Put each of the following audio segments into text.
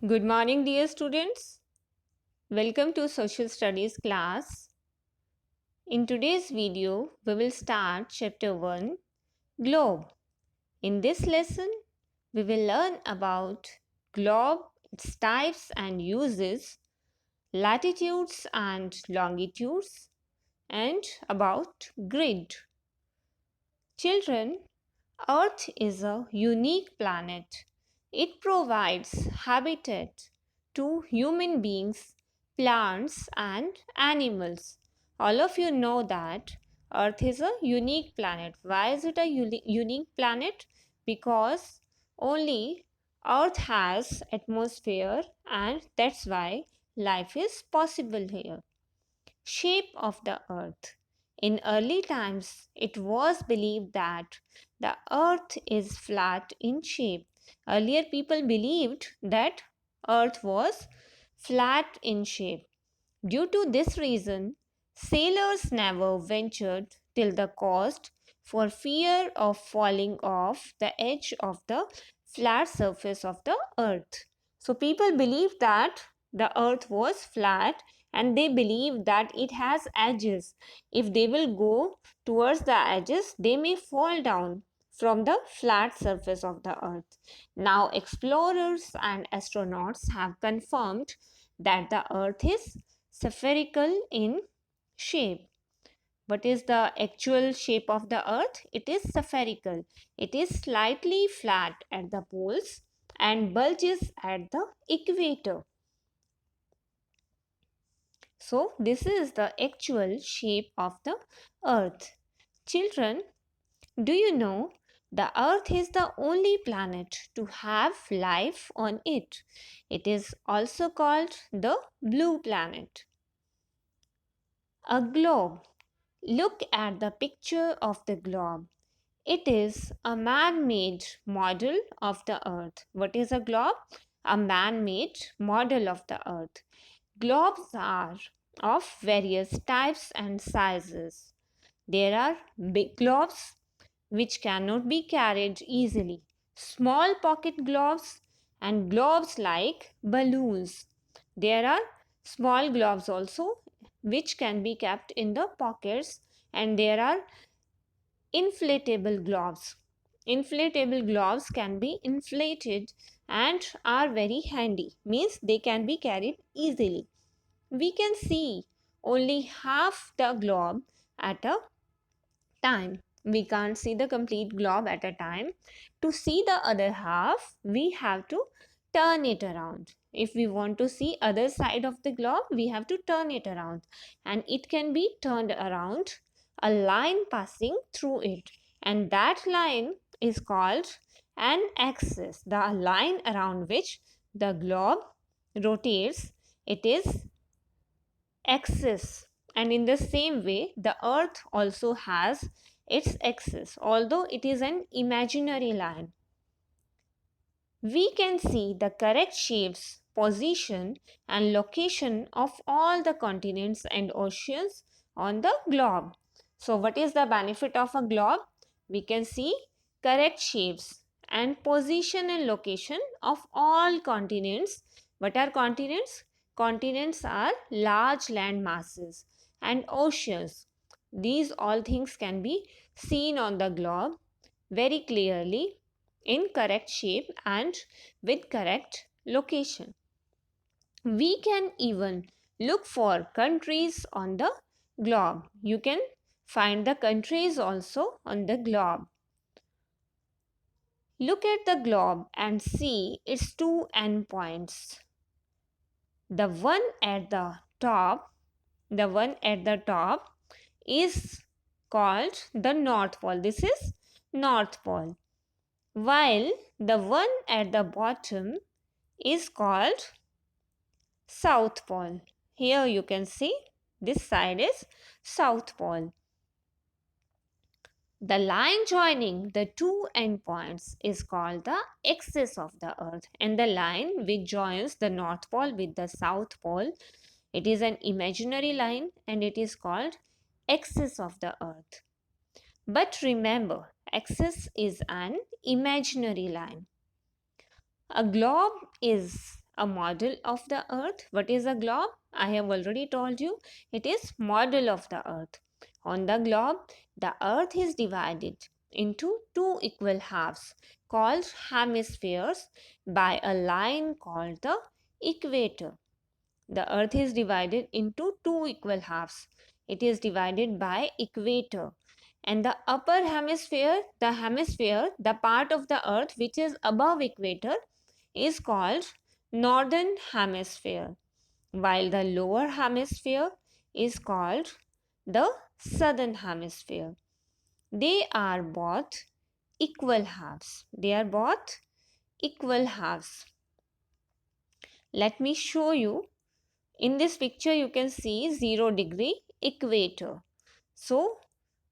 Good morning, dear students. Welcome to Social Studies class. In today's video, we will start Chapter 1 Globe. In this lesson, we will learn about globe, its types and uses, latitudes and longitudes, and about grid. Children, Earth is a unique planet. It provides habitat to human beings, plants, and animals. All of you know that Earth is a unique planet. Why is it a unique planet? Because only Earth has atmosphere, and that's why life is possible here. Shape of the earth. In early times, it was believed that the earth is flat in shape. Earlier, people believed that earth was flat in shape. Due to this reason, sailors never ventured till the coast for fear of falling off the edge of the flat surface of the earth. So, people believed that the earth was flat and they believe that it has edges. If they will go towards the edges, they may fall down from the flat surface of the earth. Now, explorers and astronauts have confirmed that the earth is spherical in shape. What is the actual shape of the earth? It is spherical. It is slightly flat at the poles and bulges at the equator. So, this is the actual shape of the earth. Children, do you know the earth is the only planet to have life on it? It is also called the blue planet. A globe. Look at the picture of the globe. It is a man made model of the earth. What is a globe? A man made model of the earth. Globes are of various types and sizes. There are big globes which cannot be carried easily, small pocket globes, and globes like balloons. There are small globes also which can be kept in the pockets, and there are inflatable globes. Inflatable globes can be inflated and are very handy, means they can be carried easily. We can see only half the globe at a time. We can't see the complete globe at a time. To see the other half, we have to turn it around. If we want to see other side of the globe, we have to turn it around, and it can be turned around a line passing through it, and that line is called an axis. The line around which the globe rotates, it is axis. And in the same way, the earth also has its axis, although it is an imaginary line. We can see the correct shapes, position, and location of all the continents and oceans on the globe. So, what is the benefit of a globe? We can see correct shapes and position and location of all continents. What are continents? Continents are large land masses and oceans. These all things can be seen on the globe very clearly in correct shape and with correct location. We can even look for countries on the globe. You can find the countries also on the globe. Look at the globe and see its two endpoints. The one at the top, the one at the top is called the North Pole. This is North Pole. While the one at the bottom is called South Pole. Here you can see this side is South Pole. The line joining the two endpoints is called the axis of the earth, and the line which joins the North Pole with the South Pole, it is an imaginary line and it is called axis of the earth. But remember, axis is an imaginary line. A globe is a model of the earth. What is a globe? I have already told you. It is model of the earth. On the globe, the earth is divided into two equal halves called hemispheres by a line called the equator. The earth is divided into two equal halves. It is divided by equator. And the upper hemisphere, the part of the earth which is above equator, is called northern hemisphere, while the lower hemisphere is called the southern hemisphere. They are both equal halves. They are both equal halves. Let me show you. In this picture, you can see 0-degree equator. So,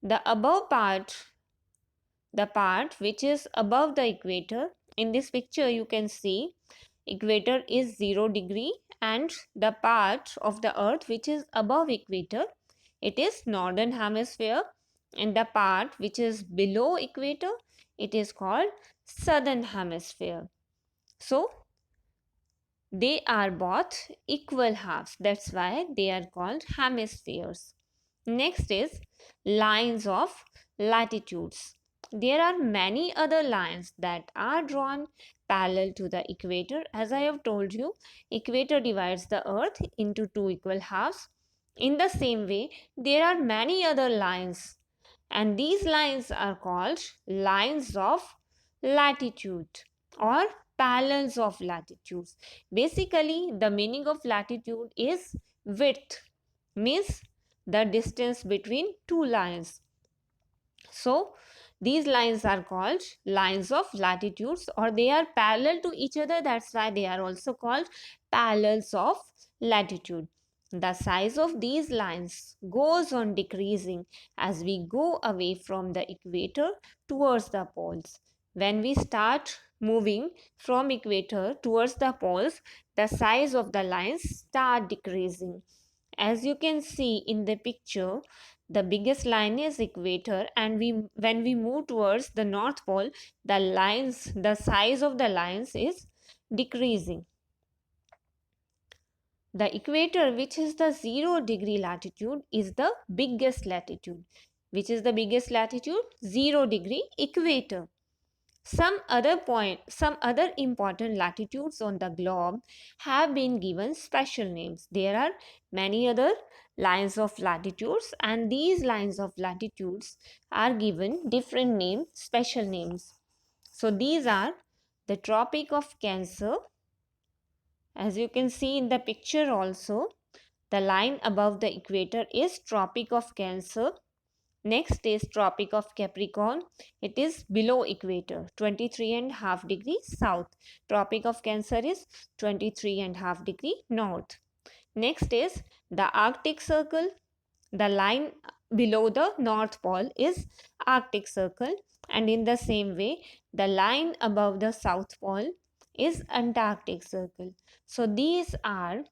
the above part, the part which is above the equator, in this picture you can see equator is 0 degree, and the part of the earth which is above equator, it is northern hemisphere, and the part which is below equator, it is called southern hemisphere. So, they are both equal halves. That's why they are called hemispheres. Next is lines of latitudes. There are many other lines that are drawn parallel to the equator. As I have told you, equator divides the earth into two equal halves. In the same way, there are many other lines, and these lines are called lines of latitude or parallels of latitudes. Basically, the meaning of latitude is width, means the distance between two lines. So, these lines are called lines of latitudes, or they are parallel to each other. That's why they are also called parallels of latitude. The size of these lines goes on decreasing as we go away from the equator towards the poles. When we start moving from equator towards the poles, the size of the lines start decreasing. As you can see in the picture, the biggest line is equator, and when we move towards the north pole, the size of the lines is decreasing. The equator, which is the 0 degree latitude, is the biggest latitude. Which is the biggest latitude? 0 degree equator. Some other important latitudes on the globe have been given special names. There are many other lines of latitudes, and these lines of latitudes are given different names, special names. So these are the Tropic of Cancer. As you can see in the picture also, the line above the equator is Tropic of Cancer. Next is Tropic of Capricorn. It is below equator, 23.5 degrees south. Tropic of Cancer is 23.5 degree north. Next is the Arctic Circle. The line below the North Pole is Arctic Circle, and in the same way, the line above the South Pole is Antarctic Circle. So these are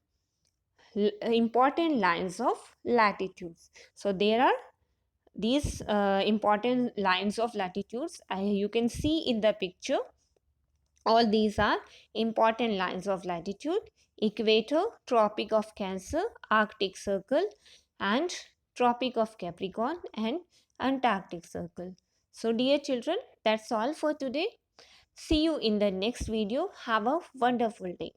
important lines of latitudes. So there are these important lines of latitudes you can see in the picture. All these are important lines of latitude: equator, Tropic of Cancer, Arctic Circle, and Tropic of Capricorn, and Antarctic Circle. So dear children, that's all for today. See you in the next video. Have a wonderful day.